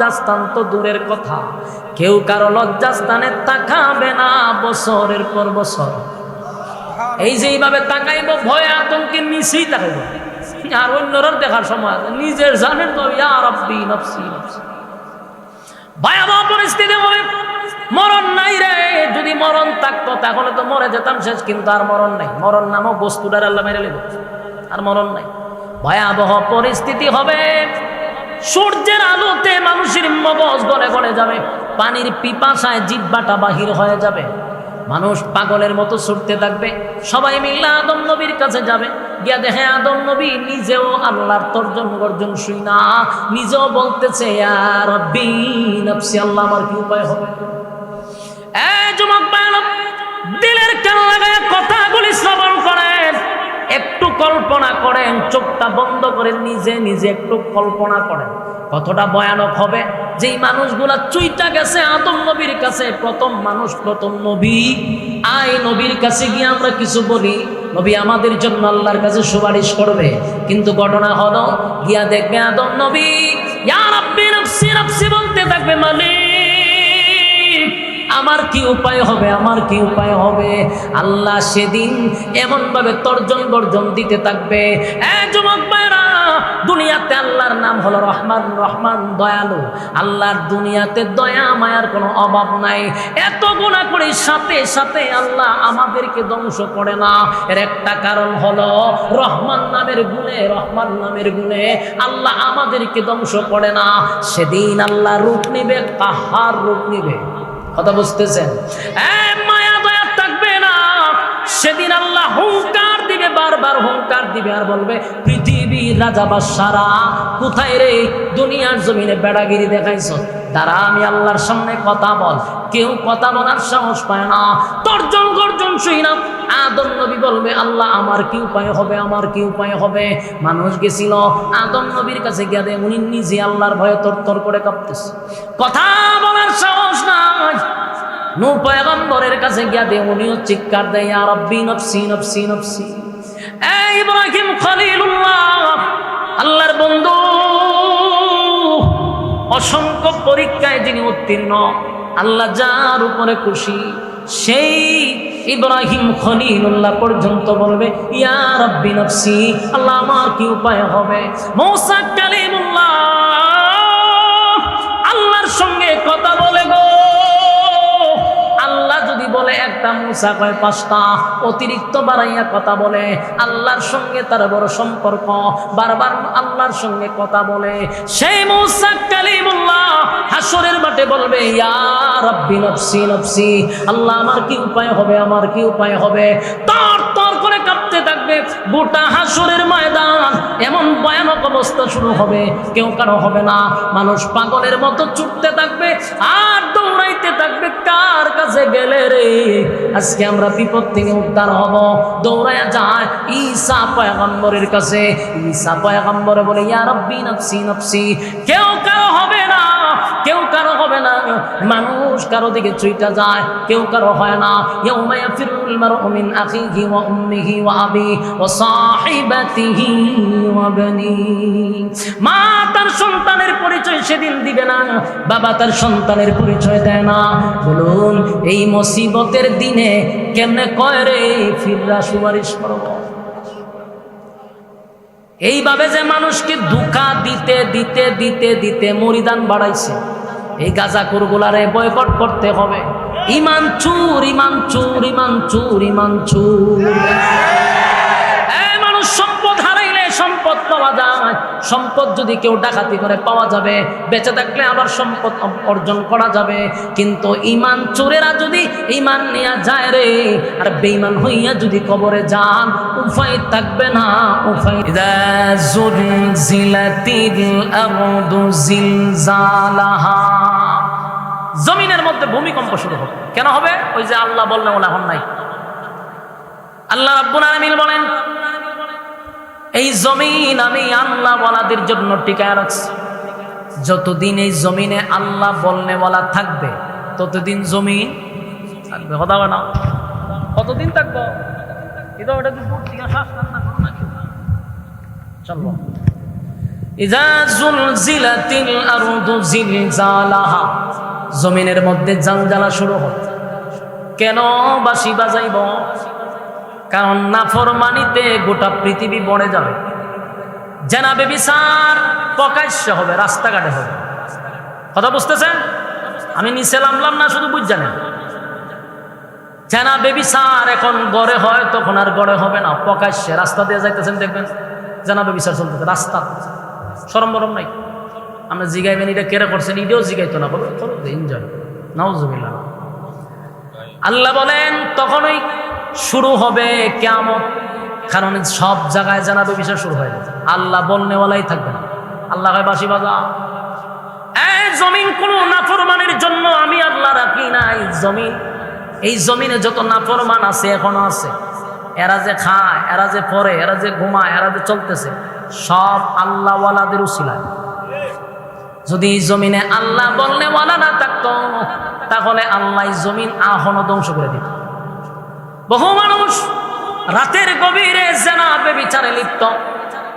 লজ্জাস্থান তো দূরের কথা, কেউ কারো লজ্জাস্থানে তাকাবে না বছরের পর বছর। এই যে এইভাবে তাকাইব, ভয় আতঙ্কে নিচেই তাকাইব, আর অন্যরা দেখার সময় নিজের জানেন তো ইয়া রাব্বি নফসি নফসি। ভয়াবহ পরিস্থিতি হবে, মরণ নাই রে। যদি মরণ থাকতো তাহলে তো মরে যেতাম শেষ, কিন্তু আর মরণ নাই। মরণ নামক বস্তুটার আল্লাহ মেরে নেব, আর মরণ নাই। ভয়াবহ পরিস্থিতি হবে, সূর্যের আলোতে মানুষের মগজ গলে গলে যাবে, পানির পিপাসায় জিহ্বাটা বাহির হয়ে যাবে, মানুষ পাগলের মতো ছুটতে থাকবে। সবাই মিলে আদম নবীর কাছে যাবে, গিয়া দেখে আদম নবী নিজেও আল্লাহর তর্জন গর্জন শুই না, নিজেও বলতেছে ইয়া রাব্বি নফসি, আল্লাহ আমার কি উপায় হবে। যুবক ভাইরা, দিলের কান লাগায় কথাগুলি শ্রবণ করেন, একটু কল্পনা করেন, চোখটা বন্ধ করে নিজে নিজে একটু কল্পনা করেন কতটা ভয়ানক হবে। যেই মানুষগুলা চুইটা গেছে আদম নবীর কাছে, প্রথম মানুষ, প্রথম নবী, আই নবীর কাছে গিয়ে আমরা কিছু বলি, নবী আমাদের জন্য আল্লাহর কাছে সুপারিশ করবে। কিন্তু ঘটনা হলো, গিয়া দেখবে আদম নবী ইয়া রাব্বি নফসি নফসি বলতে থাকবে, মালিক আমার কি উপায় হবে, আমার কি উপায় হবে। আল্লাহ সেদিন এমন ভাবে তর্জন গর্জন দিতে থাকবে। যুবক ভাইরা, দুনিয়াতে আল্লাহর নাম হলো রহমান, রহমান দয়ালু। আল্লাহর দুনিয়াতে দয়া মায়ার কোনো অভাব নাই। এত গুনাহ করি সাথে সাথে আল্লাহ আমাদেরকে ধ্বংস করে না। এর একটা কারণ হলো রহমান নামের গুণে, রহমান নামের গুণে আল্লাহ আমাদেরকে ধ্বংস করে না। সেদিন আল্লাহ রূপ নিবে, কাহার রূপ নিবে, কথা বুঝতেছেন? মায়া দয়া থাকবে না। সেদিন আল্লাহ হুঙ্কার দিবে, বারবার হুঙ্কার দিবে, আর বলবে পৃথিবীর রাজা বাদশারা কোথায় রে, দুনিয়ার জমিনে বেড়াগিরি দেখাইছ, তারা আমি আল্লাহর সামনে কথা বল। কেউ কথা বলার সাহস পায় না, তর্জন গর্জন শুই না। আদম নবী বলবে আল্লাহ আমার কি উপায় হবে, আমার কি উপায় হবে। মানুষ গেছিল আদম নবীর কাছে গিয়ে দে, উনি নিজে আল্লাহর ভয়ে তরতর করে কাঁপতেছে, কথা বলার সাহস নাই। নূহ পয়গম্বরের কাছে গিয়া দে, উনিও চিৎকার দেয় ইয়া রাব্বি নফসি নফসি নফসি। ইব্রাহিম খলিলুল্লাহ, আল্লাহর বন্ধু, অসংখ্য পরীক্ষায় যিনি উত্তীর্ণ, আল্লাহ যার উপরে খুশি, সেই ইব্রাহিম খলিলুল্লাহ পর্যন্ত বলবে ইয়া রাব্বি নফসি, আল্লাহ আমার কি উপায় হবে। মূসা কালিমুল্লাহ আল্লাহর সঙ্গে কথা বলে গো, আল্লাহ যদি বলে একটা, মূসা কয় পাঁচটা, অতিরিক্ত বাড়াইয়া কথা বলে। আল্লাহর সঙ্গে তার বড় সম্পর্ক, বারবার আল্লাহর সঙ্গে কথা বলে। সেই মূসা কালিমুল্লাহ হাসরের মাঠে বলবে ইয়া রাব্বি নফসি নফসি, আল্লাহ আমার কি উপায় হবে, আমার কি উপায় হবে। তর তর করে কাঁপতে থাকবে গোটা হাসরের ময়দান। এমন ভয়ানক অবস্থা শুরু হবে, কেউ কারো হবে না। মানুষ পাগলের মতো ছুটতে থাকবে আর দৌড়াইতে থাকবে, কার কাছে গেলে রে আজকে আমরা বিপদ থেকে উদ্ধার হব। দৌড়ায়া যায় ঈসা পয়গম্বরের কাছে। ঈসা পয়গম্বরে বলে ইয়া রাব্বি নফসি নফসি। কেউ কারো হবে না, কেউ কারো হবে না। মানুষ কারো দিকে ছুটে যায়, কেউ কারো হয় না। ইয়াউমা ইয়াফিরুল মারউ মিন আখিহি ওয়া উম্মিহি ওয়া আবিহি ওয়া সাহিবাতিহি ওয়া বানিহি। মা তার সন্তানের পরিচয় সেদিন দিবে না, বাবা তার সন্তানের পরিচয় দেয় না। বলুন এই মুসিবতের দিনে কেমনে কয় রে ফিররা সুপারিশ করব। এইভাবে যে মানুষকে ধোঁকা দিতে দিতে দিতে দিতে মরিদান বাড়াইছে, এই গাঁজাখোরগুলারে বয়কট করতে হবে। ইমান চুর, ইমান চুর, ইমান চুর, ইমান চুর। মানুষ সম্পদ হারাইলে সম্পদ পাওয়া যায়, সম্পদ যদি কেউ ডাকাতি করে পাওয়া যাবে, বেঁচে থাকলে আবার সম্পদ অর্জন করা যাবে। কিন্তু ইমান চোরেরা যদি ইমান নিয়ে যায় রে, আর বেঈমান হইয়া যদি কবরে যান, উপায় থাকবে না, উপায়। ইযা যুলজিলাতিল আরদু জিলজালাহা, জমিনের মধ্যে ভূমিকম্প শুরু হবে। কেন হবে? ওই যে আল্লাহ বললেন ওলা হন নাই। আল্লাহ রাব্বুল আলামিন বলেন এই জমিন আমি আল্লাহ ওয়ালাদের জন্য টিকায় রাখছি। যতদিন এই জমিনে আল্লাহ বলনে ওয়ালা থাকবে ততদিন জমিন থাকবে। কথা বলে না কতদিন থাকবো? চলো ইযা যুলজিলাতিল আরদু জিলজালাহা, জমিনের মধ্যে জালজালা শুরু হয়। কেন বাঁশি বাজাইব? কারণ নাফরমানিতে গোটা পৃথিবী বড়ে যাবে। জেনা বেবিচার প্রকাশ্য হবে, রাস্তাঘাটে হবে। কথা বুঝতেছেন? আমি নিচে নামলাম না, শুধু বুঝ জানেন। জেনা বেবিচার এখন গড়ে হয়, তখন আর গড়ে হবে না, প্রকাশ্যে রাস্তা দিয়ে যাইতেছেন, দেখবেন জেনা বেবিচার চলতেছে রাস্তা। শরম বরম নাই। আমরা জিগাইবেন এটা কেড়ে করছেন, এটাও জিগাইতো না, বলো এনজয়। নাউজুবিল্লাহ। আল্লাহ বলেন তখনই শুরু হবে কিয়ামত, কারণ সব জায়গায় জানাবে বিষয় শুরু হয়ে যাবে। আল্লাহ বলনেওয়ালাই থাকবে না। আল্লাহ বাঁশি বাজা, এই জমিন কোন নাফরমানের জন্য আমি আল্লাহ রাখি না। এই জমিনে যত নাফরমান আছে এখনো আছে, এরা যে খায়, এরা যে পড়ে, এরা যে ঘুমায়, এরা যে চলতেছে, সব আল্লাহ ওয়ালাদের উসিলায়। যদি এই জমিনে আল্লাহ বলনেওয়ালা না থাকতো, তাহলে আল্লাহ জমিন এখনো ধ্বংস করে দিত। বহু মানুষ রাতের গভীরে জেনা বেবিচারে লিপ্ত,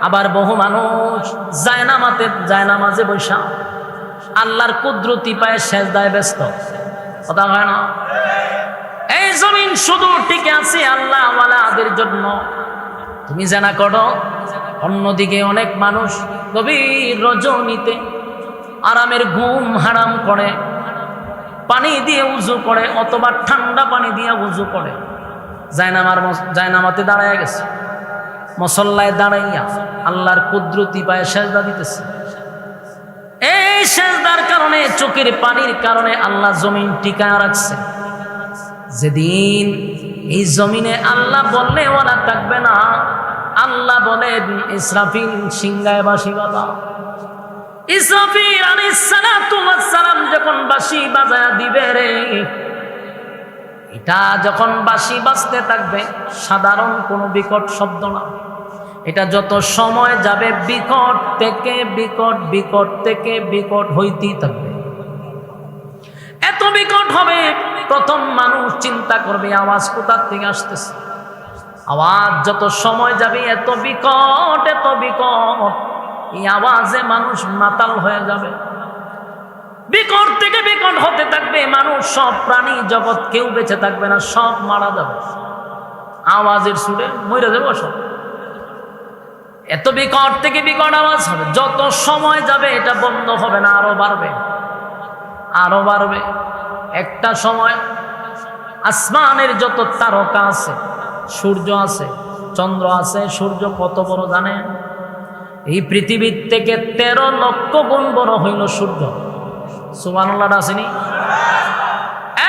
আবার বহু মানুষ জায়নামাজে বৈশা আল্লাহর কুদরতি পায়ে সেজদায় ব্যস্ত। কথা হয় না? এই জমিন শুধু টিকে আছে আল্লাহ ওয়ালাদের জন্য। তুমি জেনা করো, অন্যদিকে অনেক মানুষ গভীর রজনীতে আরামের ঘুম হারাম করে, পানি দিয়ে উজু করে, অথবা ঠান্ডা পানি দিয়ে উজু করে, জায়নামাতে দাঁড়ায় গেছে, মুসল্লায় দাঁড়াইয়া আল্লাহর কুদরতি পায়ে সেজদা দিতেছে। এই সেজদার কারণে, চোখের পানির কারণে আল্লাহ জমিন টিকায় রাখছে। যেদিন এই জমিনে আল্লাহ বললে ওরা থাকবে না, আল্লাহ বলেন ইসরাফিল সিংহায় বাঁশি বাজা। ইসরাফিল আলাইহিস সালাতু ওয়াস সালাম যখন বাঁশি বাজায়া দিবে রে, এটা যখন বাঁশি বাজতে থাকবে, সাধারণ কোনো বিকট শব্দ না। এটা যত সময় যাবে বিকট থেকে বিকট, বিকট থেকে বিকট হইতেই থাকবে। এত বিকট হবে, প্রথম মানুষ চিন্তা করবে আওয়াজ কোথা থেকে আসতেছে। আওয়াজ যত সময় যাবে এত বিকট, এত বিকট, এই আওয়াজে মানুষ মাতাল হয়ে যাবে। বিকট থেকে বিকট হতে থাকবে, মানুষ সব প্রাণী জগৎ কেউ বেঁচে থাকবে না, সব মারা যাবে। আওয়াজের সুরে মরে যাবে সব। এত বিকট থেকে বিকট আওয়াজ হবে, যত সময় যাবে এটা বন্ধ হবে না, আরো বাড়বে, আরো বাড়বে। একটা সময় আসমানের যত তারকা আছে, সূর্য আছে, চন্দ্র আছে, সূর্য কত বড় জানেন? এই পৃথিবীর থেকে 13 লক্ষ গুণ বড় হইল সূর্য। সুবহানাল্লাহ আসেনি?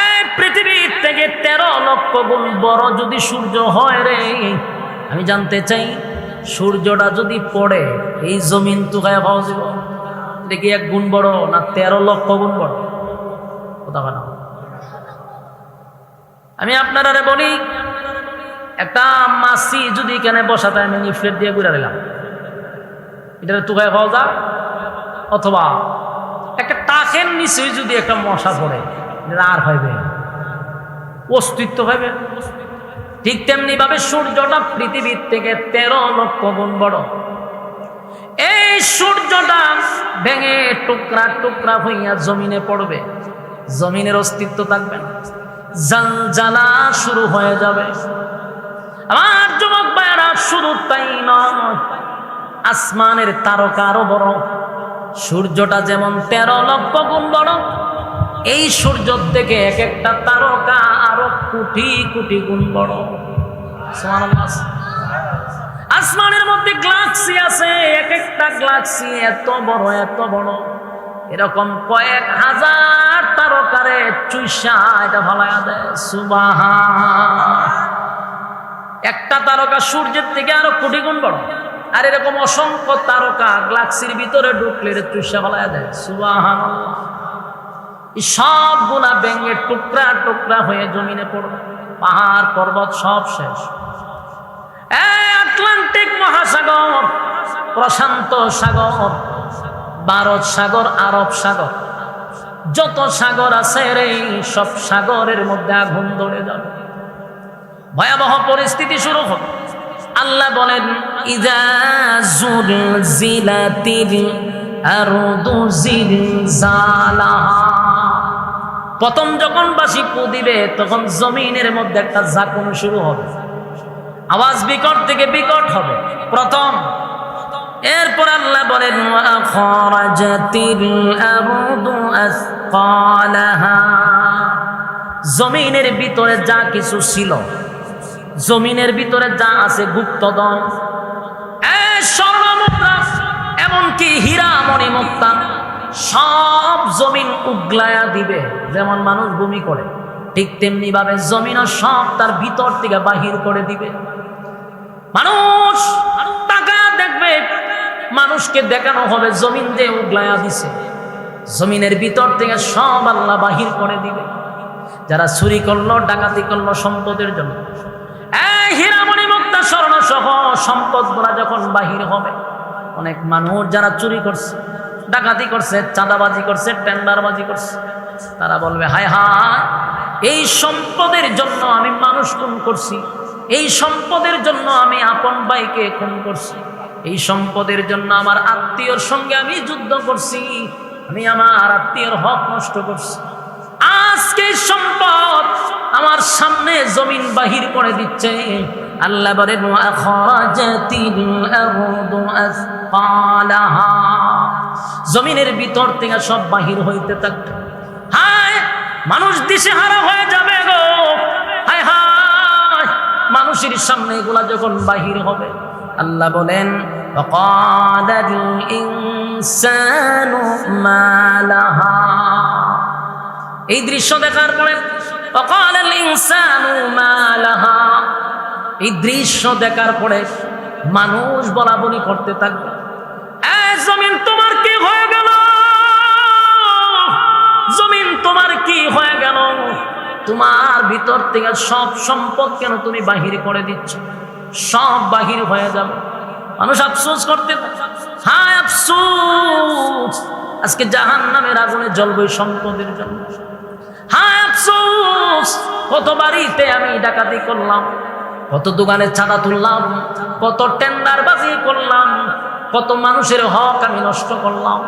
এই পৃথিবীর থেকে 13 লক্ষ গুণ বড় যদি সূর্য হয় রে, আমি জানতে চাই সূর্যটা যদি পড়ে এই জমিন তুকায় পাওয়া যাব, এটা কি 1 গুণ বড় না 13 লক্ষ গুণ বড়? কথা বলা। আমি আপনারা বলি, একটা মাছি যদি এখানে বসাতে আমি নিফলেট দিয়ে ঘুরে দিলাম, এটা তুকায় পাওয়া যায়? অথবা একটা টাকের নিচে যদি একটা মশা পড়ে, এটা আর পাইবে? অস্তিত্ব পাইবে? ঠিক তেমনি ভাবে সূর্যটা পৃথিবীর থেকে 13 লক্ষ গুণ বড়। এই সূর্যটা ভেঙে টুকরা টুকরা হইয়া জমিনে পড়বে, জমিনের অস্তিত্ব থাকবে না, জালজালা শুরু হয়ে যাবে। আমার যুবক ভাইরা, শুধু তাই নয়, আসমানের তারকা আরো বড়। সূর্যটা যেমন 13 লক্ষ গুণ বড়, এই সূর্য থেকে এক একটা তারকা আরো কোটি কোটি গুণ বড়। সুবহানাল্লাহ। আসমানের মধ্যে গ্যালাক্সি আছে, এক একটা গ্যালাক্সি এত বড়, এত বড়, এরকম কয়েক হাজার তারকারে চুইসা এটা ভালায়া দেয়। সুবহান। একটা তারকা সূর্যের থেকে আরো কোটি গুণ বড়, আর এরকম অসংখ্য তারকা গ্যালাক্সির ভিতরে ঢুকলে এটা চুইসা ভালায়া দেয়। সুবহানাল্লাহ। সব গুলা ভেঙে টুকরা টুকরা হয়ে জমিনে পড়বে, পাহাড় পর্বত সব শেষ। আটলান্টিক মহাসাগর, প্রশান্ত সাগর, ভারত সাগর, আরব সাগর, যত সাগর আছে রে, সব সাগরের মধ্যে আগুন ধরে যাবে, ভয়াবহ পরিস্থিতি শুরু হবে। আল্লাহ বলেন ইযা যুলজিলাতিল আরদু জিলজালাহা। প্রথম যখন বাঁশি ফু দিবে তখন জমিনের মধ্যে একটা ঝাঁকুনি শুরু হবে, আওয়াজ বিকট থেকে বিকট হবে প্রথম। এরপর আল্লাহ বলেন ওয়া খারাজাতিল আরদু আসকালাহা। জমিনের ভিতরে যা কিছু ছিল, জমিনের ভিতরে যা আছে গুপ্তধন, স্বর্ণ মুদ্রা, এমনকি হীরা মণিমুক্তা সব জমিন উগলায়া দিবে। যেমন মানুষ ভূমি করে ঠিক তেমনি ভাবে জমিনও সব তার ভিতর থেকে বাহির করে দিবে। মানুষ তাকায়া দেখবে, মানুষকে দেখানো হবে জমিন যে উগলায়া দিছে, জমিনের ভিতর থেকে সব আল্লাহ বাহির করে দিবে। যারা চুরি করলো, ডাকাতি করলো সম্পদের জন্য, এই হীরামণি মুক্তা স্বর্ণ সহ সম্পদ গুলা যখন বাহির হবে, অনেক মানুষ যারা চুরি করছে, ডাকাতি করছে, চাঁদাবাজি করছে, টেন্ডারবাজি করছে, তারা বলবে হায় হায়, এই সম্পদের জন্য আমি মানুষ খুন করছি, এই সম্পদের জন্য আমি আপন ভাইকে খুন করছি, এই সম্পদের জন্য আমার আত্মীয়র সঙ্গে আমি যুদ্ধ করছি, আমি আমার আত্মীয়র হক নষ্ট করছি। আজকে সম্পদ আমার সামনে জমিন বাহির করে দিচ্ছে। আল্লাহ বলেন ওয়া খারাজাতিল আরদু আসকালাহা। জমিনের ভিতর থেকে সব বাহির হইতে থাকবে। হায়, মানুষ দিশেহারা হয়ে যাবে গো, হায় হায়, মানুষের সামনে এগুলা যখন বাহির হবে। আল্লাহ বলেন ওয়া ক্বালাল ইনসানু মা লাহা। এই দৃশ্য দেখার পরে ওয়াকালাল ইনসানু মা লাহা, এই দৃশ্য দেখার পরে মানুষ বলা বলি করতে থাকবে, এ জমিন তোমার কি হয়ে গেল, জমিন তোমার কি হয়ে গেল, তোমার ভিতর থেকে সব সম্পদ কেন তুমি বাহির করে দিচ্ছ, সব বাহির হয়ে যাবে। মানুষ আফসোস করতে, হায় আফসোস, আজকে জাহান্নামের আগুনে জ্বলবে সম্পদের জন্য। হায় আফসোস, কত বাড়িতে আমি ডাকাতি করলাম, কত দোকানে চাঁদা তুললাম, কত টেন্ডারবাজি করলাম, কত মানুষের হক আমি নষ্ট করলাম,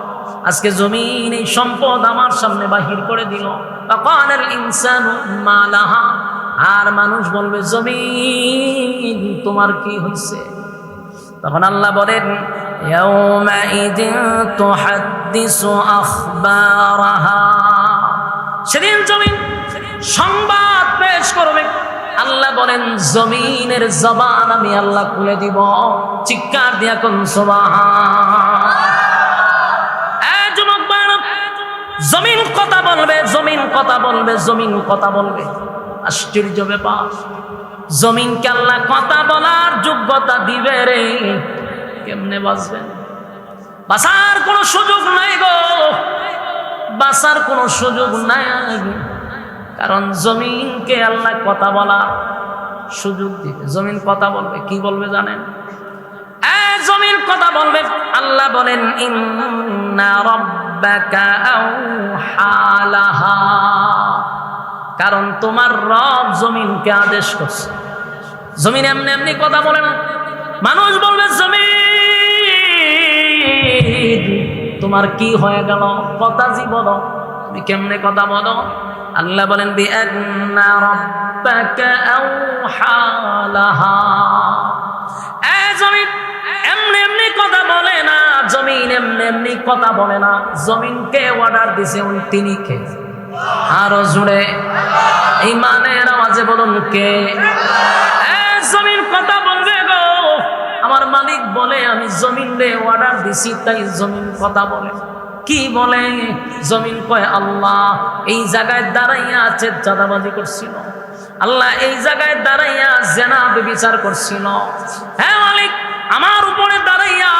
আজকে জমিন এই সম্পদ আমার সামনে বাহির করে দিল। ওয়াকালাল ইনসানু মা লাহা। আর মানুষ বলবে জমিন তোমার কি হয়েছে? তখন আল্লাহ বলেন ইয়াউমাইযিন তুহাদ্দিসু আখবারাহা। সেদিন জমিন সংবাদ পেশ করবে। আল্লাহ বলেন জমিনের জবান আমি আল্লাহ খুলে দিব। চিৎকার দিয়া কোন সুবহান। যুবক বালক, জমিন কথা বলবে, জমিন কথা বলবে, জমিন কথা বলবে। আশ্চর্য ব্যাপার, জমিনকে আল্লাহ কথা বলার যোগ্যতা দিবে রে, কেমনে বাঁচবেন? বাঁচার কোনো সুযোগ নাই গো, বাঁচার কোনো সুযোগ নাই। কারণ জমিনকে আল্লাহ কথা বলার সুযোগ দিবে। জমিন কথা বলবে, কি বলবে জানেন? জমিন কথা বলবে। আল্লাহ বলেন ইন্না রাব্বাকা আওহা লাহা। কারণ তোমার রব জমিনকে আদেশ করছে। জমিন এমনি এমনি কথা বলে না। মানুষ বলবে জমিন তোমার কি হয়ে গেল, কথা জি বলো, তুমি কেমনে কথা বলো? আল্লাহ বলেন বিআন্না রাব্বাকা আওহা লাহা। জমিন এমনি এমনি কথা বলে না, জমিন এমনি এমনি কথা বলে না। জমিনকে অর্ডার দিছে তিনি কে? আরো জুড়ে ইমানের আওয়াজে বলুন কে? জমিন কথা বলবে গো। আমার মালিক বলে আমি জমিন রে অর্ডার দিছি, তাই জমিন কথা বলে। কি বলে? জমিন কয় আল্লাহ এই জায়গায় দাঁড়াইয়া আছে চাঁদাবাজি করছিল, আল্লাহ এই জায়গায় দাঁড়াইয়া জেনা ব্যভিচার করছিল। হ্যাঁ মালিক, আমার উপরে দাঁড়াইয়া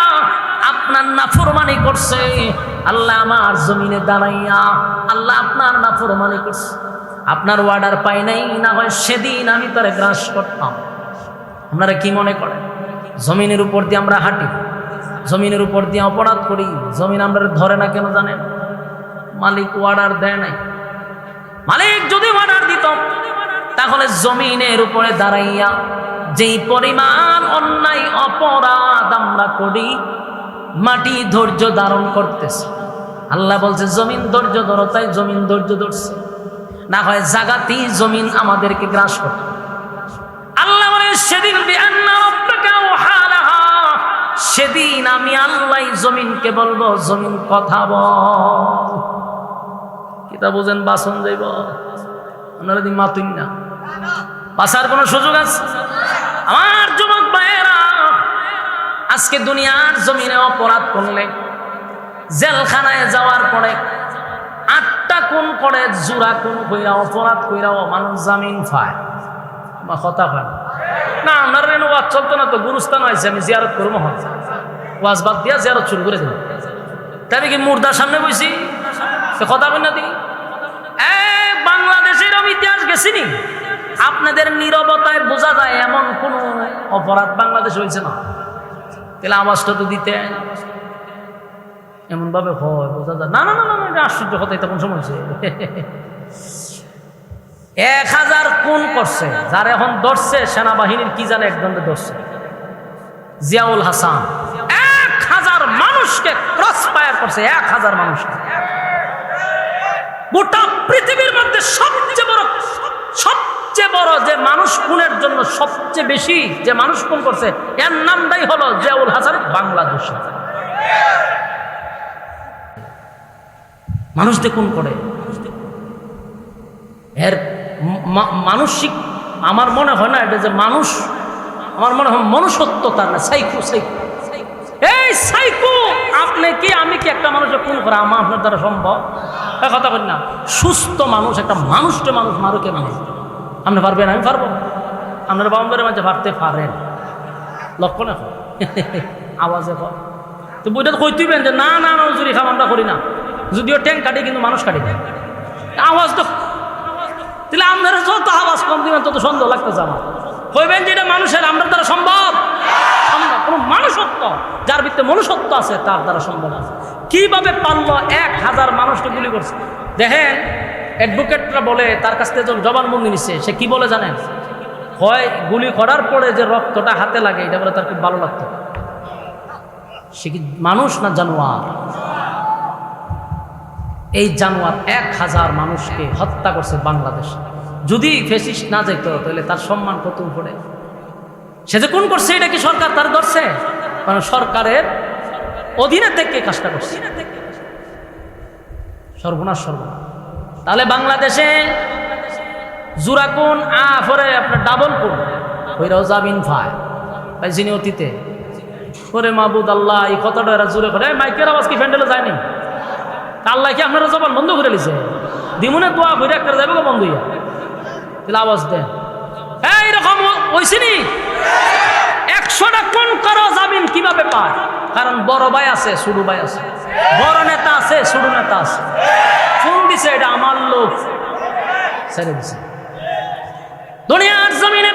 আপনার নাফরমানি করছে। আল্লাহ আমার জমিনে দাঁড়াইয়া আল্লাহ আপনার নাফরমানি করছে। আপনার অর্ডার পাই নাই, না হয় সেদিন আমি তারে গ্রাস করতাম। আপনারা কি মনে করেন জমিনের উপর দিয়ে আমরা হাঁটি, জমিনের উপর দিয়ে অপরাধ করি, জমিন আমরা ধরে না কেন জানেন? মালিক অর্ডার দেয় নাই। মালিক যদি অর্ডার দিত তাহলে জমিনের উপরে দাঁড়াইয়া যেই পরিমাণ অন্যায় অপরাধ আমরা করি, মাটি ধৈর্য ধারণ করতেছে। আল্লাহ বলছে জমিন ধৈর্য ধরো, তাই জমিন ধৈর্য ধরছে। না হয় জাগাতেই জমিন আমাদেরকে গ্রাস করত। আল্লাহ বলে সেদিন সেদিন আমি আল্লাহ জমিনকে বলবো, জমিন কথা বল। কিতা বুঝেন? বাসন যাইব আপনারা দিন মাতুন না, বাসার কোনো সুযোগ আছে? আমার যুবক ভাইয়েরা, আজকে দুনিয়ার জমিনে অপরাধ করলে জেলখানায় যাওয়ার পরে 8টা খুন করে, জোড়া খুন কইরা, অপরাধ কইরাও মানুষ জামিন পায়। আমার কথা হয় না, আপনার ওয়াজ চলতো না তো, গুরুস্থান হয়েছে, আমি জিয়ারত করবো, ওয়াজ বাদ দিয়া জিয়ারত শুরু করে দিল। তাই কি মুর্দার সামনে বইছি কথা বল না দিই? বাংলাদেশের ইতিহাস গেছিনি, আপনাদের নীরবতায় বোঝা যায় এমন কোন অপরাধ বাংলাদেশে হয়েছে না। তাহলে আওয়াজটা তো দিতে এমন ভাবে হয়, বোঝা যায় না। না না না, এটা আশ্চর্য কথা, এটা কোন সময় হয়েছে? 1000 খুন করছে, যার এখন ধরছে সেনাবাহিনীর কি জানে, একদণ্ডে ধরছে জিয়াউল হাসান। 1000 মানুষকে ক্রস ফায়ার করছে, 1000 মানুষকে। গোটা পৃথিবীর মধ্যে সবচেয়ে বড় যে মানুষ খুনের জন্য সবচেয়ে বেশি যে মানুষ খুন করছে, এর নামটাই হলো জিয়াউল হাসান, বাংলাদেশ। মানুষদের খুন করে, এর মানসিক আমার মনে হয় না এটা যে মানুষ, আমার মনে হয় মনুষ্যত্ব তার না, সাইকো। এই সাইকো, আপনি কি আমি কি একটা মানুষের খুন করা আমার আপনার দ্বারা সম্ভব? কথা বলি না, সুস্থ মানুষ একটা মানুষটা মানুষ মারো কেন? আপনি পারবেন? আমি পারবো? আপনার বাউন্ডারের মাঝে পারতে পারেন, লক্ষ্য না আওয়াজে তো বইটা তো কইতেইবেন যে না না নজুরি খাম আমরা করি না, যদিও ট্যাঙ্ক কাটি কিন্তু মানুষ কাটি না। আওয়াজ তো তাহলে আপনারা যত আওয়াজ কম দিবেন তত সন্দেহ লাগতেছে আমার। কইবেন যে এটা মানুষের আমরা দ্বারা সম্ভব? কোনো মানুষত্ব, যার ভিতরে মনুষ্যত্ব আছে তার দ্বারা সম্ভব আছে। কিভাবে পারলো 1000 মানুষকে গুলি করছে? দেখেন অ্যাডভোকেটরা বলে, তার কাছ থেকে যখন জবানবন্দি নিচ্ছে, সে কি বলে জানেন? হয় গুলি করার পরে যে রক্তটা হাতে লাগে, এটা বলে তার খুব ভালো লাগতো। সে কি মানুষ না জানোয়ার? এই জানোয়ার 1000 মানুষকে হত্যা করছে বাংলাদেশ। যদি ফেসিস্ট না যেত তাহলে তার সম্মান কত উপরে। সে যে কোন করছে, এটা কি সরকার তার ধরছে? কারণ সরকারের অধীনে থেকে কাজটা করছে। সর্বনাশ সর্বনাশ। তাহলে বাংলাদেশে জোড়া কোন পরে আপনার ডাবল কোন ওইরাও জামিন পায় পাইছিনি অতীতে। করে মাহবুদ আল্লাহ, এই কথাটা এরা জোরে করে, মাইকের আওয়াজ কি ফ্যান্ডেলে যায়নি? আল্লাহ কি আপনারা জবান বন্ধ করে লিছে? দিমুনে দোয়া করে একটা যাবে বন্ধ হইয়া, তাহলে আওয়াজ দেন। এইরকম হয়েছিনি 100টা কোন করো, জামিন কিভাবে পায়? কারণ বড় ভাই আছে, ছোট ভাই আছে, বড় নেতা আছে, ছোট নেতা আছে। ফোন দিছে, এটা আমার লোক, ছেড়ে দিছে। দুনিয়ার জমিনে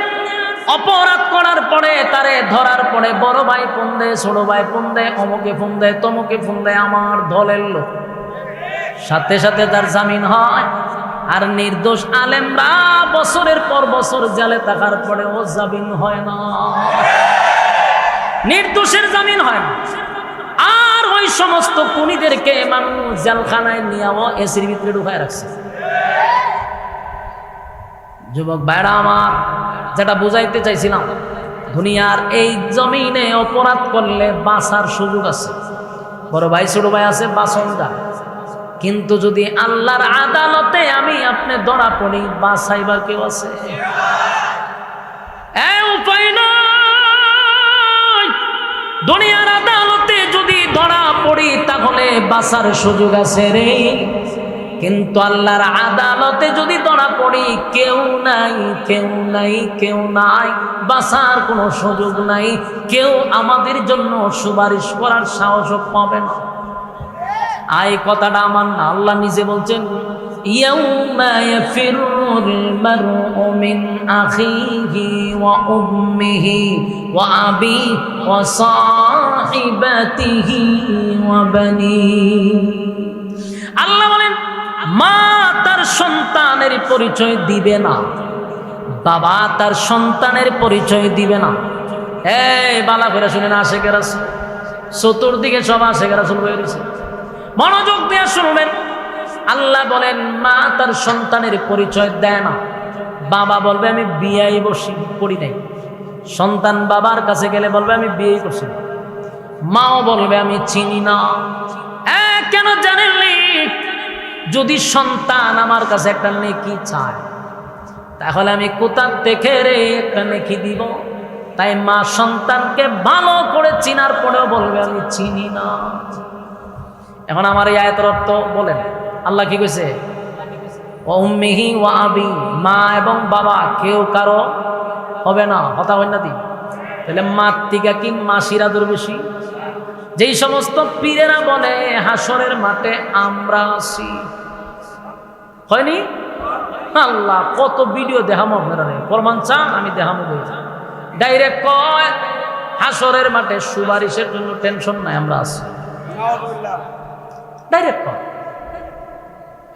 অপরাধ করার পরে, তারে ধরার পরে বড় ভাই ফোন দেয়, ছোট ভাই ফোন দেয়, অমুকে ফোন দেয়, তমুকে ফোন দেয়, আমার দলের লোক। সাথে সাথে তার জামিন হয়। আর নির্দোষ আলেমরা বছরের পর বছর জেলে থাকার পরে ও জামিন হয় না, নির্দোষের জামিন হয় না। আর ওই সমস্ত খুনিদেরকে মানুষ জেলখানায় নিয়েও এসির ভিতরে ঢুকায় রাখছে। যুবক ভাইরা আমার, যেটা বুঝাইতে চাইছিলাম, দুনিয়ার এই জমিনে অপরাধ করলে বাঁচার সুযোগ আছে। বড় ভাই ছোট ভাই আছে, বাঁচন যায়। কিন্তু যদি আল্লাহর আদালতে আমি আপনি ধরা পড়ি, বাঁচাইবার কেউ আছে? উপায় নাই। দুনিয়ার আদালতে যদি ধরা পড়ি তাহলে বাঁচার সুযোগ আছে রে, কিন্তু আল্লাহর আদালতে যদি ধরা পড়ি, কেউ নাই, কেউ নাই, কেউ নাই, বাঁচার কোনো সুযোগ নাই। কেউ আমাদের জন্য সুপারিশ করার সাহসও পাবে না। এই কথাটা আমার না, আল্লাহ নিজে বলছেন, ইয়াউমা ইয়াফিরুল মারউ মিন আখিহি ওয়া উম্মিহি ওয়া আবি ওয়া সাহিবাতিহি ওয়া বানি। আল্লাহ বলেন, মা তার সন্তানের পরিচয় দিবে না, বাবা তার সন্তানের পরিচয় দিবে না। এই বালা করে শুনেন, আশেখ রাসূল চতুর্দিকে সব আশেখ রাসূল বয়ে রয়েছে, মনোযোগ দিয়ে শুনবেন। আল্লাহ বলেন মা তার সন্তানের পরিচয় দেয় না। বাবা বলবে আমি বিয়েই করি নাই। সন্তান বাবার কাছে গেলে বলবে আমি বিয়ে করছি। মাও বলবে আমি চিনি না। কেন জানেননি? যদি সন্তান আমার কাছে একটা নেকি চায়, তাহলে আমি কোথা থেকে রে একটা নেকি দিব? তাই মা সন্তানকে ভালো করে চিনার পরেও বলবে আমি চিনি না। এখন আমার এই আয়াতের অর্থ বলেন, আল্লাহ কি কইছে? উম্মিহি ওয়া আবি, মা এবং বাবা কেউ কারো হবে না। কথা হয় না দি? তাহলে মাতৃকা কি মাসিরা দূর বেশি? যেই সমস্ত পীরেরা বলে হাসরের মাঠে আমরা আছি, হয়নি? আল্লাহ কত ভিডিও দেখামো আপনারা, প্রমাণ চান আমি দেখামো। ডাইরেক্ট কয় হাসরের মাঠে সুপারিশের জন্য টেনশন নাই, আমরা আছি। ডাইরেক্ট কয়।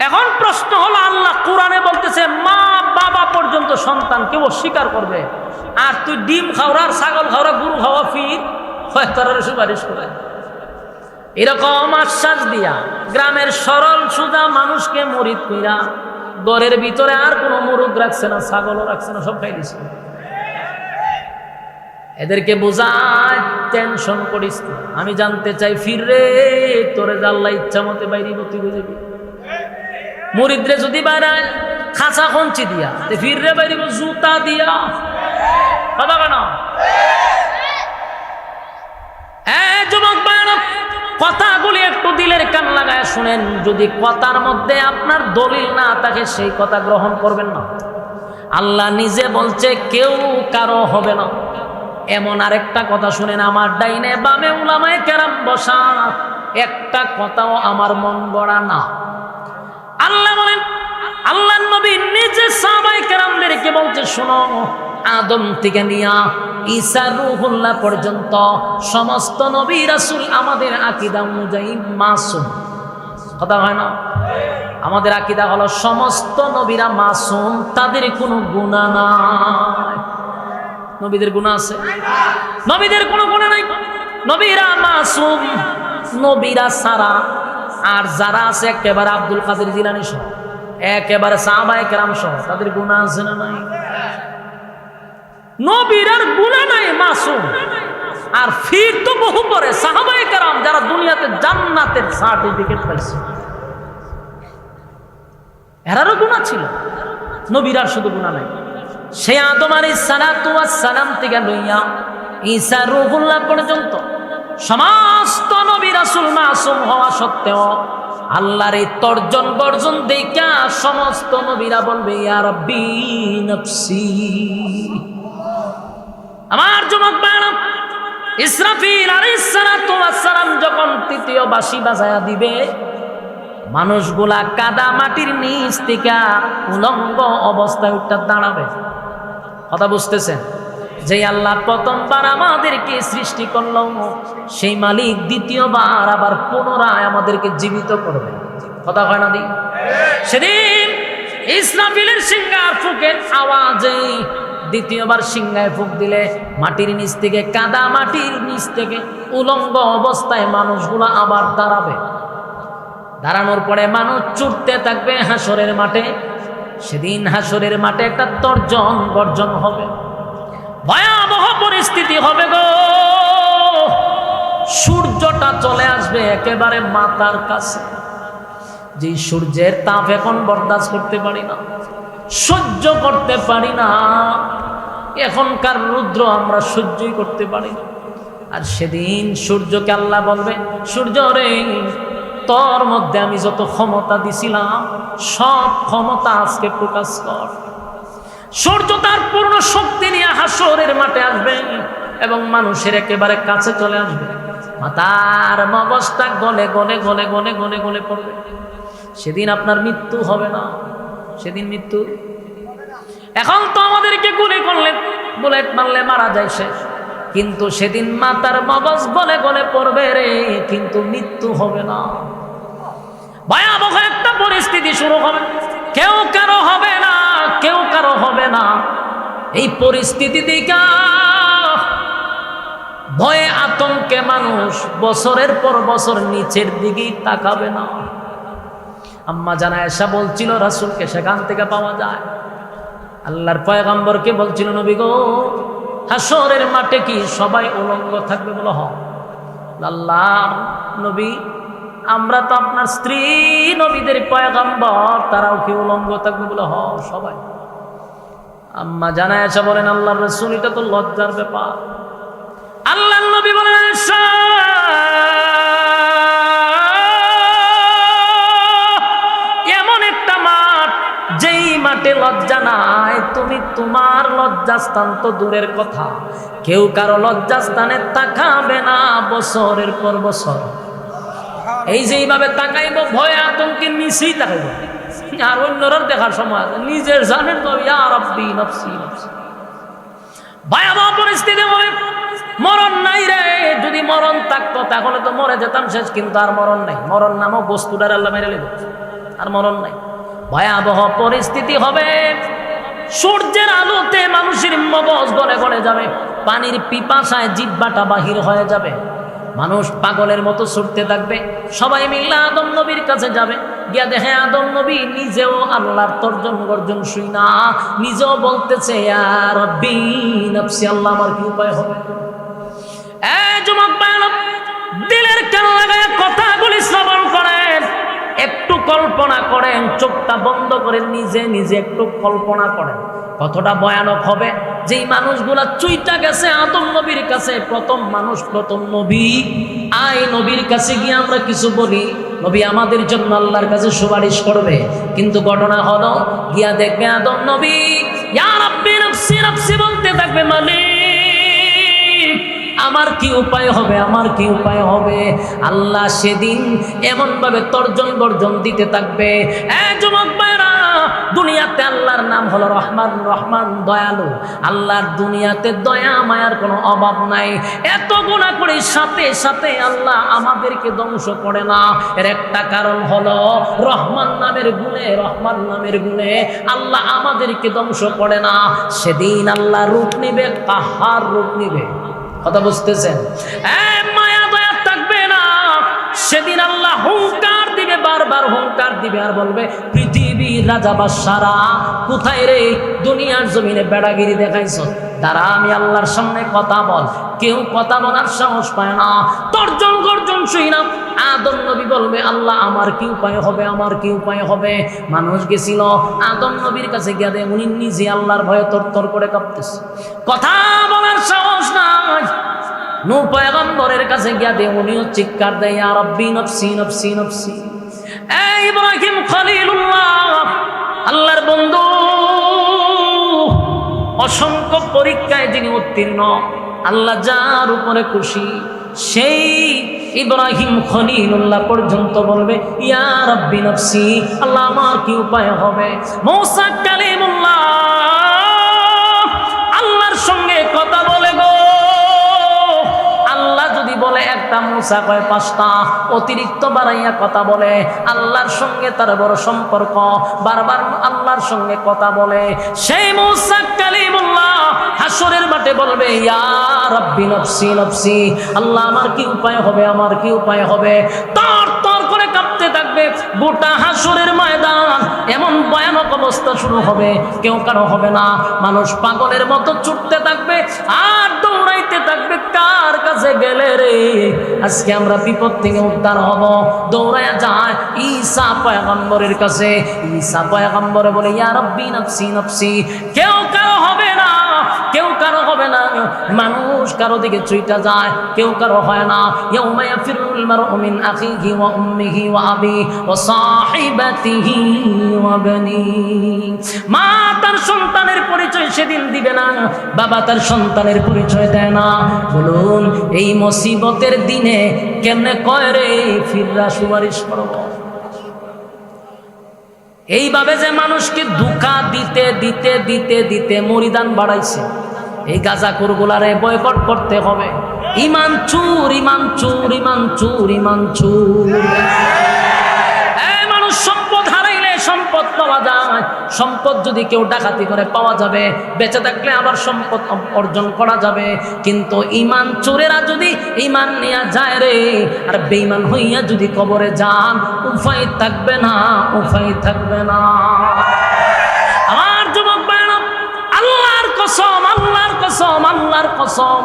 এখন প্রশ্ন হলো, আল্লাহ কোরআনে বলতেছে মা বাবা পর্যন্ত সন্তানকে অস্বীকার করবে, আর তুই ডিম খাওয়ার, ছাগল খাওয়া, গরু খাওয়া ফির তার সুপারিশ করে। এরকম আশ্বাস দিয়া গ্রামের সরল সুজা মানুষকে মরিদ কইরা ঘরের ভিতরে আর কোনো মুরুদ রাখছে না, ছাগলও রাখছে না, সব খাই দিছে। এদেরকে বোঝায় টেনশন করিস না। আমি জানতে চাই ফিররে তোরে আল্লাহ ইচ্ছা মতে বাইরে তুই বুঝবি। মুরিদরে যদি বাইরে খাঁচা খঞ্চি দিয়া, ফিররে বাইরে জুতা দিয়া, কথা কেন? যুবক বায়নক, কথাগুলি একটু দিলের কান লাগায় শুনেন। যদি কথার মধ্যে আপনার দলিল না থাকে, সেই কথা গ্রহণ করবেন না। আল্লাহ নিজে বলছে কেউ কারো হবে না। এমন আরেকটা কথা শুনেন, আমার ডাইনে বামে উলামায়ে কেরাম বসা, একটা কথাও আমার মন গড়া না। আল্লাহ বলেন, আল্লাহর নবী নিজে সাহাবায়ে কেরামদেরকে বলছে শোনো, আদম থেকে নিয়া ঈসা রূহুল্লাহ পর্যন্ত সমস্ত নবী রাসূল আমাদের আকীদা অনুযায়ী মাসুম। কথা হয় না? আমাদের আকীদা হলো সমস্ত নবীরা মাসুম, তাদের কোনো গুনাহ নাই। নবীদের গুনাহ আছে? নবীদের কোনো গুনাহ নাই। নবীরা মাসুম, নবীরা সারা। আর যারা আছে একেবারে আব্দুল কাদের জিলানী সহ, একেবারে সাহাবায়ে কেরাম সহ, তাদের গুনাহ আছে না নাই? নবীর আর গুনাহ নাই, মাসুম। আর ফির তো বহু পরে সাহাবায়ে কেরাম যারা দুনিয়াতে জান্নাতের সার্টিফিকেট পাইছে, এরারও গুনাহ ছিল। নবীর আর শুধু গুনাহ নাই। সে আদম আলাইহিস সালাতু ওয়াস সালাম থেকে লইয়া ঈসা রূহুল্লাহ পর্যন্ত সমস্ত নবী রাসূল মাসুম হওয়া সত্ত্বেও আল্লাহর এই তর্জন গর্জন দেখা সমস্ত নবীরা বলবে ইয়া রাব্বি নফসি। আমার যুবক ভাইরা, ইসরাফিল আলাইহিস সালাতু ওয়াস সালাম যখন তৃতীয় বাঁশি বাজায়া দিবে, মানুষগুলা কাদা মাটির নিচ থেকে উলঙ্গ অবস্থায় উঠে দাঁড়াবে। কথা বুঝতেছেন? যে আল্লাহ প্রথমবার আমাদেরকে সৃষ্টি করল, সেই মালিক দ্বিতীয়বার আবার পুনরায় আমাদেরকে জীবিত করবে। কথা হয় না দি? সেদিন ইসরাফিলের সিংহার ফুকের আওয়াজে দ্বিতীয়বার সিংহায় ফুক দিলে মাটির নিচ থেকে, কাদা মাটির নিচ থেকে উলঙ্গ অবস্থায় মানুষগুলা আবার দাঁড়াবে। দাঁড়ানোর পরে মানুষ ছুটতে থাকবে হাসরের মাঠে। সেদিন হাসরের মাঠে একটা তর্জন গর্জন হবে, ভয়াবহ পরিস্থিতি হবে গো। সূর্যটা চলে আসবে একেবারে মাথার কাছে। যে সূর্যের তাপ এখন বরদাস্ত করতে পারি না, সহ্য করতে পারি না। এখনকার রৌদ্র আমরা সহ্যই করতে পারি না। আর সেদিন সূর্যকে আল্লাহ বলবে, সূর্য রে, তোর মধ্যে আমি যত ক্ষমতা দিছিলাম সব ক্ষমতা আজকে প্রকাশ কর। সূর্য তার পূর্ণ শক্তি নিয়ে হাসরের মাঠে আসবে এবং মানুষের একেবারে কাছে চলে আসবে। মাথার মগজটা গলে গলে গলে গলে গলে গলে পড়বে। সেদিন আপনার মৃত্যু হবে না, সেদিন মৃত্যু। এখন তো আমাদেরকে গুলি করলে, বুলেট মারলে মারা যায় সে, কিন্তু সেদিন মাথার মগজ গলে গলে পড়বে রে, কিন্তু মৃত্যু হবে না। ভয়াবহ একটা পরিস্থিতি শুরু হবে, কেউ কারো হবে না, কেউ কারো হবে না। এই পরিস্থিতি দেখা ভয়ে আতঙ্কে মানুষ বছরের পর বছর নিচের দিকেই তাকাবে না। আম্মা জানা আয়েশা বলছিল রাসূলকে সেখান থেকে পাওয়া যায়। আল্লাহর পয়গম্বরকে বলছিল, নবী গো, হাসরের মাঠে কি সবাই উলঙ্গ থাকবে? বলো হ। আল্লাহর নবী, আমরা তো আপনার স্ত্রী নবীদের পয়গম্বর, তারাও কি উলঙ্গ থাকবে? বলো হ, সবাই। আম্মা জানা আয়েশা বলেন, আল্লাহর রাসূল, এটা তো লজ্জার ব্যাপার। আল্লাহর নবী বলেন, আয়েশা, এমন একটা মাঠ যেই মাঠে লজ্জা নাই, তুমি তোমার লজ্জাস্থান তো দূরের কথা, কেউ কারো লজ্জাস্থানে তাকাবে না বছরের পর বছর। এই যে এইভাবে তাকাইব, ভয়ে আতঙ্কে নিচেই তাকাইব, আর অন্যরা দেখার সময় নিজের জানের তো ইয়া রাব্বি নফসি নফসি। ভয়াবহ পরিস্থিতি হয়, মরণ নাই রে। যদি মরণ থাকতো তাহলে তো মরে যেতাম শেষ, কিন্তু আর মরণ নাই। মরণ নামক বস্তুটার আল্লাহ মেরে নেবে, আর মরণ নাই। ভয়াবহ পরিস্থিতি হবে, সূর্যের আলোতে মানুষের মগজ গলে গলে যাবে, পানির পিপাসায় জিহ্বাটা বাহির হয়ে যাবে, মানুষ পাগলের মতো ছুটতে থাকবে। সবাই মিলে আদম নবীর কাছে যাবে, গিয়া দেখে আদম নবী নিজেও আল্লাহর তর্জন গর্জন শুই না, নিজেও বলতেছে ইয়া রাব্বি নফসি, আল্লাহ আমার কি উপায় হবে? যুবক ভাইরা, দিলের কান লাগায় কথাগুলি শ্রবণ করেন, একটু কল্পনা করেন, চোখটা বন্ধ করে নিজে নিজে একটু কল্পনা করেন কতটা ভয়ানক হবে। যেই মানুষগুলা চুইটা গেছে আদম নবীর কাছে, প্রথম মানুষ, প্রথম নবী, আই নবীর কাছে গিয়ে আমরা কিছু বলি, নবী আমাদের জন্য আল্লাহর কাছে সুপারিশ করবে। কিন্তু ঘটনা হলো, গিয়া দেখবে আদম নবী ইয়া রাব্বি নফসি নফসি বলতে থাকবে, মালিক আমার কি উপায় হবে, আমার কি উপায় হবে? আল্লাহ সেদিন এমন ভাবে তর্জন গর্জন দিতে থাকবে। যুবক ভাইরা, দুনিয়াতে আল্লাহর নাম হলো রহমান, রহমান দয়ালু। আল্লাহর দুনিয়াতে দয়া মায়ার কোনো অভাব নাই। এত গুনাহ করি, সাথে সাথে আল্লাহ আমাদেরকে ধ্বংস করে না। এর একটা কারণ হলো রহমান নামের গুণে, রহমান নামের গুণে আল্লাহ আমাদেরকে ধ্বংস করে না। সেদিন আল্লাহ রূপ নিবে, কাহার রূপ নিবে। কথা বুঝতেছেন? মায়া দয়া থাকবে না। সেদিন আল্লাহ হুঙ্কার দিবে, বারবার হুঙ্কার দিবে, আর বলবে, পৃথিবীর রাজা বাদশারা কোথায় রে? দুনিয়ার জমিনে বেড়াগিরি দেখাইছ, তারা আমি আল্লাহর সামনে কথা বল। কেউ কথা বলার সাহস পায় না, তর্জন গর্জন শুই না। আদম নবী বলবে, আল্লাহ আমার কি উপায় হবে, আমার কি উপায় হবে? মানুষ গেছিল আদম নবীর কাছে গিয়ে দেয়, উনি নিজে আল্লাহর ভয়ে তরতর করে কাঁপতেছে, কথা বলার সাহস নাই। নূহ পয়গম্বরের কাছে গিয়া দে, উনিও চিৎকার দেয়, ইয়া রাব্বি নফসি নফসি নফসি। ইব্রাহিম খলিলুল্লাহ, আল্লাহর বন্ধু, অসংখ্য পরীক্ষায় যিনি উত্তীর্ণ, আল্লাহ যার উপরে খুশি, সেই ইব্রাহিম খলিলুল্লাহ পর্যন্ত বলবে, ইয়া রাব্বি নফসি, আল্লাহ আমার কি উপায় হবে? মূসা কালিমুল্লাহ আল্লাহর সঙ্গে কথা বলে গো, আল্লাহ যদি বলে একটা, মূসা কয় পাঁচটা, অতিরিক্ত বাড়াইয়া কথা বলে। আল্লাহর সঙ্গে তার বড় সম্পর্ক, বারবার আল্লাহর সঙ্গে কথা বলে। সেই মূসা কালিমুল্লাহ হাসরের মাঠে বলবে, ইয়া রাব্বি নফসি নফসি, আল্লাহ আমার কি উপায় হবে, আমার কি উপায় হবে? তর তর করে কাঁপতে থাকবে গোটা হাসরের ময়দান। এমন ভয়ানক অবস্থা শুরু হবে, কেউ কারো হবে না। মানুষ পাগলের মতো ছুটতে থাকবে আর দৌড়াইতে থাকবে, কার কাছে গেলে রে আজকে আমরা বিপদ থেকে উদ্ধার হব? দৌড়ায়া যায় ঈসা পয়গম্বরের কাছে। ঈসা পয়গম্বরে বলে, ইয়া রাব্বি নফসি নফসি। কেউ কারো হবে না, কেউ কারো হবে না। মানুষ কারো দিকে ছুটে যায়, কেউ কারো হয় না। ইয়াউমা ইয়াফিরুল মারউ মিন আখিহি ওয়া উম্মিহি ওয়া আবিহি ওয়া সাহিবাতিহি ওয়া বানিহি। মা তার সন্তানের পরিচয় সেদিন দিবে না, বাবা তার সন্তানের পরিচয় দেয় না। বলুন, এই মুসিবতের দিনে কেমনে কয় রে ফিররা সুপারিশ করব? এইভাবে যে মানুষকে ধোঁকা দিতে দিতে দিতে দিতে মরিদান বাড়াইছে, এই গাঁজাখোরগুলারে বয়কট করতে হবে। ইমান চুর, ইমান চুর, ইমান চুর, ইমান চুর। মানুষ সম্পদ হারাইলে সম্পদ পাওয়া যায়, সম্পদ যদি কেউ ডাকাতি করে পাওয়া যাবে, বেঁচে থাকলে আবার সম্পদ অর্জন করা যাবে। কিন্তু ঈমান চোরেরা যদি ঈমান নিয়ে যায় রে, আর বেঈমান হইয়া যদি কবরে যান, উপায় থাকবে না, উপায় থাকবে না। আমার যুবক ভাইরা, আল্লাহর কসম, আল্লাহর কসম, আল্লাহর কসম,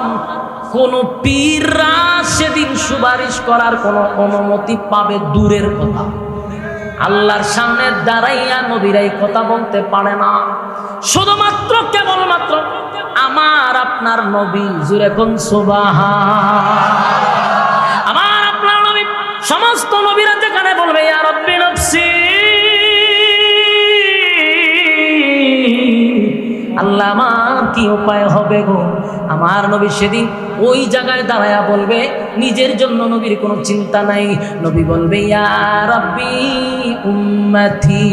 কোন পীররা সেদিন সুপারিশ করার কোন অনুমতি পাবে দূরের কথা, আল্লাহর সামনে দাঁড়াইয়া নবীরাই কথা বলতে পারে না। শুধুমাত্র কেবলমাত্র আমার আপনার নবী, জুরে কোন সুবহান, আমার আপনার নবী, সমস্ত নবীরা যেখানে বলবে ইয়া রাব্বি নাফসি, আল্লাহ আমার কি উপায় হবে গো, আমার নবী সেদিন ওই জায়গায় দাঁড়ায়া বলবে, নিজের জন্য নবীর কোনো চিন্তা নাই। নবী বলবে ইয়া রাব্বি উম্মতি,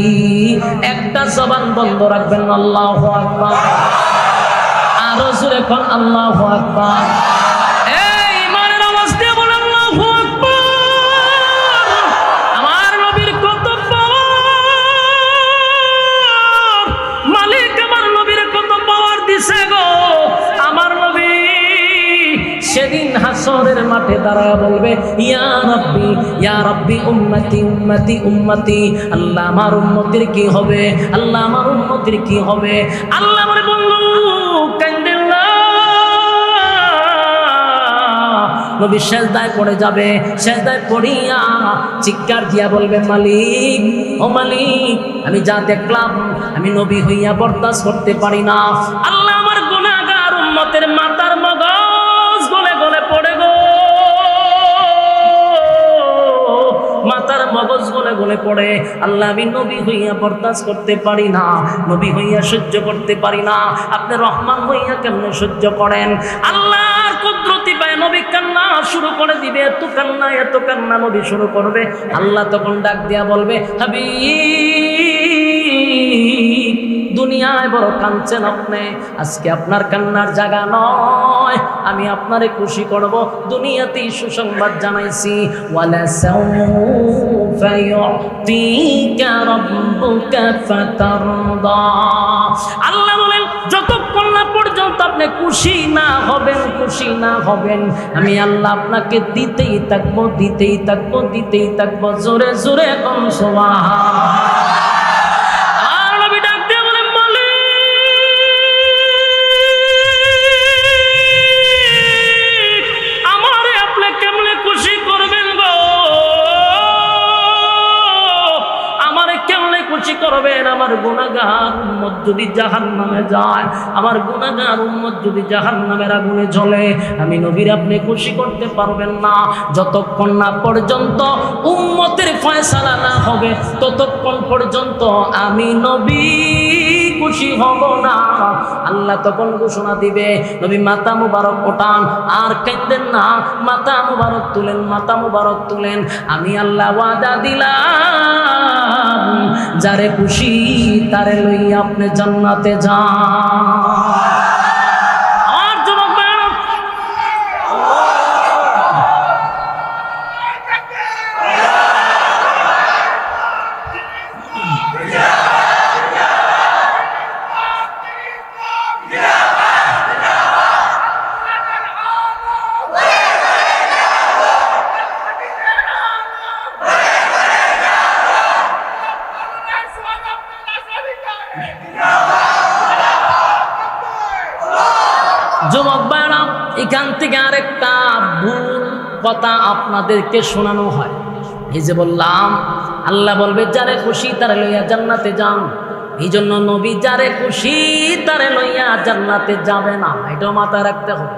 একটা জবান বন্ধ রাখবেন, আল্লাহু আকবার, আরো জোরে কোন আল্লাহু আকবার। এই ইমানের আওয়াজ দিয়ে বলেন আল্লাহু আকবার। আমার নবীর কত পাওয়ার, মালিক আমার নবীর কত পাওয়ার দিছে গো। আমার নবী সেদিন হাসরের মাঠে দাঁড়ায় বলবে ইয়া রাব্বি উম্মতি উম্মতি উম্মতি, আল্লাহ আমার উম্মতির কি হবে, আল্লাহ আমার উম্মতির কি হবে। আল্লাহ বলে বন্ধু কান্দেন না, নবী সেজদায় পড়ে যাবে, সেজদায় পড়িয়া চিৎকার দিয়া বলবে মালিক, ও মালিক, আমি যা দেখলাম আমি নবী হইয়া বরদাস্ত করতে পারি না। আল্লাহ আমার গুনাহগার উম্মতের মাথার মগজ গলে গলে পড়ে গো, মাথার মগজ গলে গলে পড়ে। আল্লাহ আমি নবী হইয়া বরদাস্ত করতে পারি না, নবী হইয়া সহ্য করতে পারি না, আপনি রহমান হইয়া কেমনে সহ্য করেন। আল্লাহর কুদরতি পায় নবী কান্না শুরু করে দিবে, এত কান্না এত কান্না নবী শুরু করবে। আল্লাহ তখন ডাক দিয়া বলবে হাবিব, দুনিয়ায় বড় কাঁদছেন আপনি, আজকে আপনার কান্নার জায়গা নয়, আমি আপনারে খুশি করব। দুনিয়াতেই সুসংবাদ জানাইছি, ওয়ালা সাউফা ইউতিকা রাব্বুকা ফাতারদা। আল্লাহ বলেন যতক্ষণ না পর্যন্ত আপনি খুশি না হবেন, খুশি না হবেন, আমি আল্লাহ আপনাকে দিতেই থাকবো, দিতেই থাকবো, দিতেই থাকবো। জোরে জোরে কোন সুবহান। আমার গুনাহগার উম্মত যদি জাহান্নামে যায়, আমার গুনাহগার উম্মত যদি জাহান্নামের আগুনে জ্বলে, আমি নবীর আপনি খুশি করতে পারবেন না। যতক্ষণ না পর্যন্ত উম্মতের ফয়সালা না হবে, ততক্ষণ পর্যন্ত আমি নবী খুশি হব না। আল্লাহ তখন ঘোষণা দিবে, নবী মাথা মুবারক ওঠান, আর কাঁদেন না, মাথা মুবারক তুলেন, মাথা মুবারক তুলেন। আমি আল্লাহ ওয়াদা দিলাম, যারে খুশি তারে লইয়া আপনি জান্নাতে যান। আর যুবক ভাইরা, যুবক ভাইরা, এখান থেকে আরেকটা ভুল কথা আপনাদেরকে শোনানো হয়। এই যে বললাম, আল্লাহ বলবে যারে খুশি তারে লইয়া জান্নাতে যান, এই জন্য নবী যারে খুশি তারে লইয়া জান্নাতে যাবে না, এটাও মাথায় রাখতে হবে।